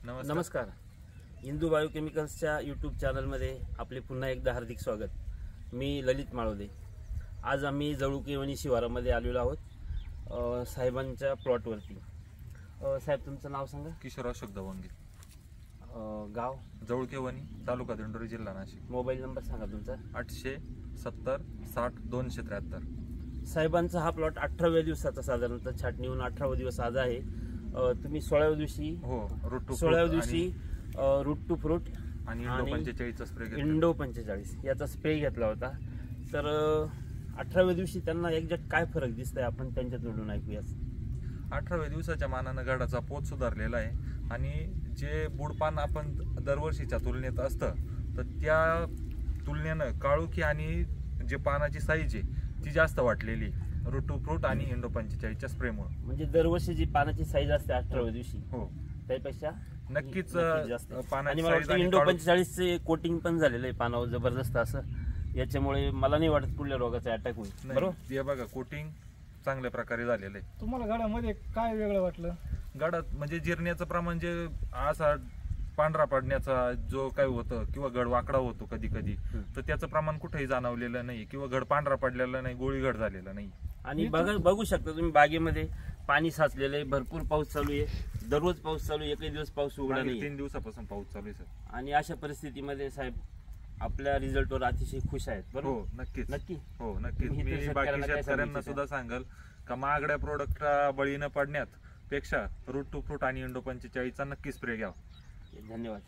नमस्कार. इंदू बायोकेमिकल्सच्या यूट्यूब चॅनलमध्ये आपले पुन्हा एकदा हार्दिक स्वागत. मी ललित माळोदे. आज आम्ही जळुकेवणी शिवारामध्ये आलेलो आहोत साहेबांच्या प्लॉटवरती. साहेब तुमचं नाव सांगा. किशोर अशोक दवंगे, गाव जळुकेवणी, तालुका दिंडोरी, जिल्हा नाशिक. मोबाईल नंबर सांगा तुमचा. 870 60 273. साहेबांचा हा प्लॉट 18व्या दिवसाचा साधारणतः छाटणी होऊन 18वा दिवस आज आहे. तुम्ही 16व्या दिवशी रूट टू फ्रूट आणि इंडो 45 स्प्रे घेतला. इंडो 45 याचा स्प्रे घेतला होता. तर 18व्या दिवशी त्यांना एक्झॅक्ट काय फरक दिसतोय आपण त्यांच्याकडून ऐकूया. 18व्या दिवसाच्या मानानं गाडाचा पोत सुधारलेला आहे आणि जे बुडपान आपण दरवर्षीच्या तुलनेत असतं तर त्या तुलनेनं काळुखी आणि जे पानाची साईज आहे ती जास्त वाटलेली रूट टू फ्रूट आणि इंडो 45च्या स्प्रेमुळे. म्हणजे दरवर्षी जी पानाची साईज असते 18व्या दिवशी हो त्यापेक्षा नक्कीच जास्त. आणि मला वाटतं इंडो 45चे कोटिंग पण झालेलं आहे पानावर जबरदस्त असं. याच्यामुळे मला नाही वाटत पुढल्या रोगाचा अटॅक होईल. बरोबर. हे बघा कोटिंग चांगल्या प्रकारे झालेलं आहे. तुम्हाला गाड्यामध्ये काय वेगळं वाटलं? गाडात म्हणजे जिरण्याचं प्रमाण जे असा पांढरा पडण्याचा जो काय होतं किंवा गड वाकडा होतो कधी कधी तर त्याचं प्रमाण कुठेही जाणवलेलं नाही किंवा गड पांढरा पडलेला नाही, गोळीगड झालेला नाही. आणि बघू शकता तुम्ही बागेमध्ये पाणी साचलेलं आहे, भरपूर पाऊस चालू आहे, दररोज पाऊस चालू आहे, एकही दिवस पाऊस उघडा नाही. 3 दिवसापासून पाऊस चालू आहे सर. आणि अशा परिस्थितीमध्ये साहेब आपल्या रिझल्टवर अतिशय खुश आहेत. बरोबर. हो नक्कीच. नक्की हो नक्कीच. मी बाकी शेतकऱ्यांना सुद्धा सांगेल का महागड्या प्रोडक्टला बळी न पडण्यात पेक्षा रूट टू फ्रूट आणि इंडो 45चा नक्की स्प्रे घ्यावा. धन्यवाद.